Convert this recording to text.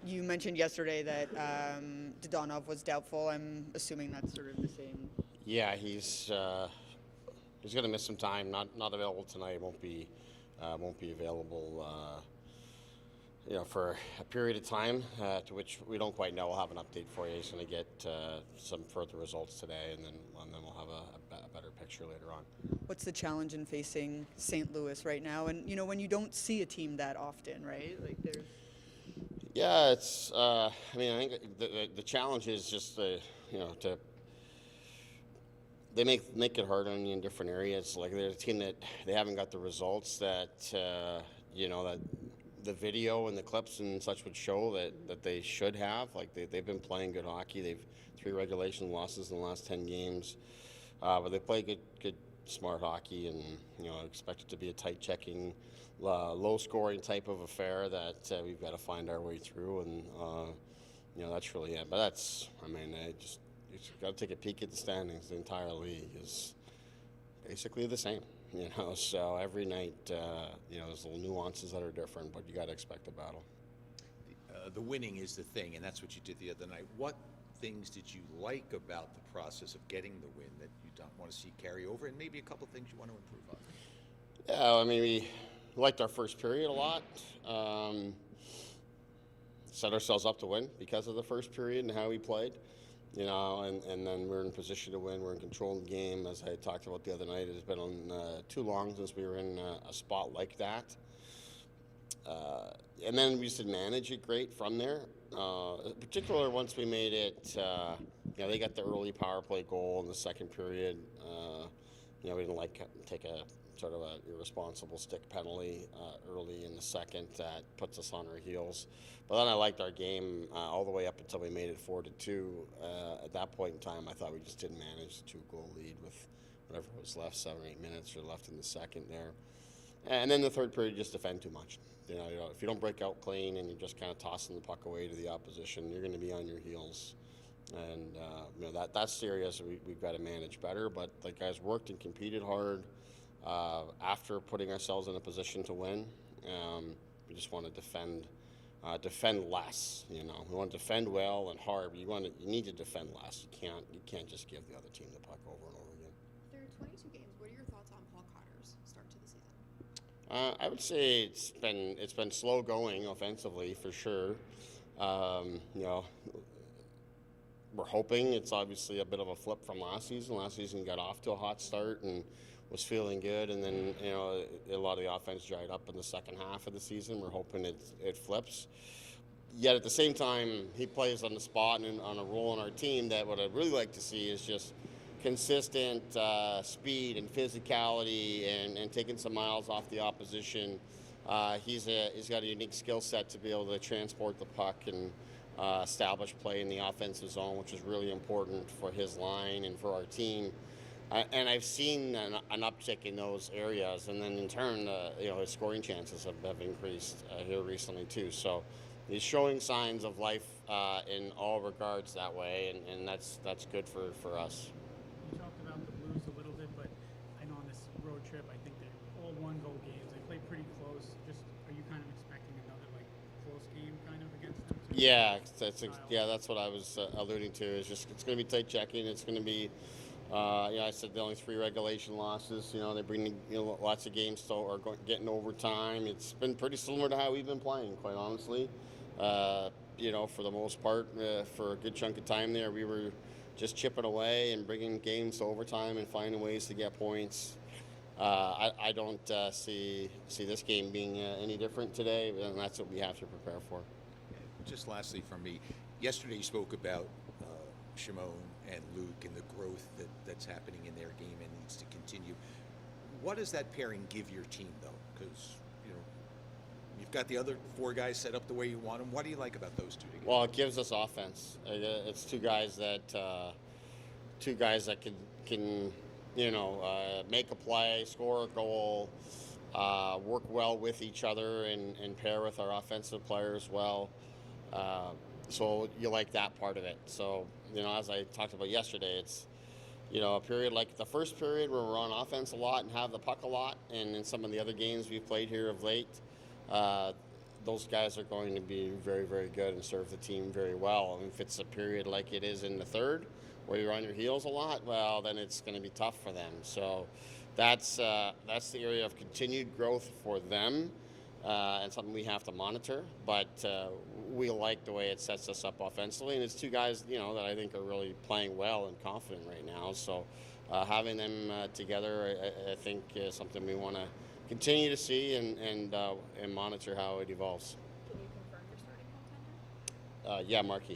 You mentioned yesterday that Dodonov was doubtful. I'm assuming that's sort of the same. Yeah, he's going to miss some time. Not available tonight. Won't be available. For a period of time, to which we don't quite know. We'll have an update for you. He's going to get some further results today, and then we'll have a better picture later on. What's the challenge in facing St. Louis right now? And when you don't see a team that often, right? Like there's. Yeah, it's. I think the challenge is just to they make it hard on you in different areas. Like they're a team that they haven't got the results that that the video and the clips and such would show that they should have. Like they've been playing good hockey. They've 3 regulation losses in the last 10 games, but they play good smart hockey, and expect it to be a tight checking, low scoring type of affair that we've got to find our way through, and that's really it. But you've got to take a peek at the standings. The entire league is basically the same, So every night, there's little nuances that are different, but you got to expect a battle. The winning is the thing, and that's what you did the other night. What things did you like about the process of getting the win that you don't want to see carry over, and maybe a couple of things you want to improve on? Yeah, we liked our first period a lot. Set ourselves up to win because of the first period and how we played. And then we're in position to win. We're in control of the game. As I talked about the other night, it has been on too long since we were in a spot like that. And then we just didn't manage it great from there. In particular, once we made it, they got the early power play goal in the second period. We didn't take a sort of a irresponsible stick penalty early in the second that puts us on our heels. But then I liked our game all the way up until we made it 4-2. At that point in time, I thought we just didn't manage the 2-goal lead with whatever was left, 7 or 8 minutes or left in the second there. And then the third period, just defend too much. If you don't break out clean and you're just kind of tossing the puck away to the opposition, you're going to be on your heels. And that's serious. We've got to manage better. But the guys worked and competed hard. After putting ourselves in a position to win, we just want to defend less. We want to defend well and hard. But you need to defend less. You can't just give the other team the puck over and over again. There are 22 games. What are your thoughts on Paul Cotter's start to the season? I would say it's been slow going offensively for sure. We're hoping it's obviously a bit of a flip from last season. Last season he got off to a hot start and was feeling good, and then a lot of the offense dried up in the second half of the season. We're hoping it flips. Yet at the same time, he plays on the spot and on a role in our team that what I'd really like to see is just consistent speed and physicality and taking some miles off the opposition. He's got a unique skill set to be able to transport the puck and establish play in the offensive zone, which is really important for his line and for our team. And I've seen an uptick in those areas, and then in turn, his scoring chances have increased here recently too. So he's showing signs of life in all regards that way, and that's good for us. You talked about the Blues a little bit, but I know on this road trip, I think they're all one-goal games. They play pretty close. Just are you kind of expecting another close game kind of against them? Yeah, that's what I was alluding to. It's going to be tight checking. It's going to be. I said the only 3 regulation losses. They bring lots of games are getting overtime. It's been pretty similar to how we've been playing, quite honestly. For the most part, for a good chunk of time there, we were just chipping away and bringing games to overtime and finding ways to get points. I don't see this game being any different today, and that's what we have to prepare for. Just lastly from me, yesterday you spoke about Shimon and Luke and the growth that's happening in their game and needs to continue. What does that pairing give your team, though? Because you've got the other 4 guys set up the way you want them. What do you like about those 2 together? Well, it gives us offense. It's two guys that can make a play, score a goal, work well with each other, and pair with our offensive players well. So you like that part of it. So, as I talked about yesterday, it's, a period like the first period where we're on offense a lot and have the puck a lot, and in some of the other games we've played here of late, those guys are going to be very, very good and serve the team very well. And if it's a period like it is in the third, where you're on your heels a lot, well, then it's going to be tough for them. So that's the area of continued growth for them, and something we have to monitor. But we like the way it sets us up offensively, and it's two guys, that I think are really playing well and confident right now. So having them together, I think, is something we want to continue to see and monitor how it evolves. Can you confirm your starting goaltender? Yeah, Markey.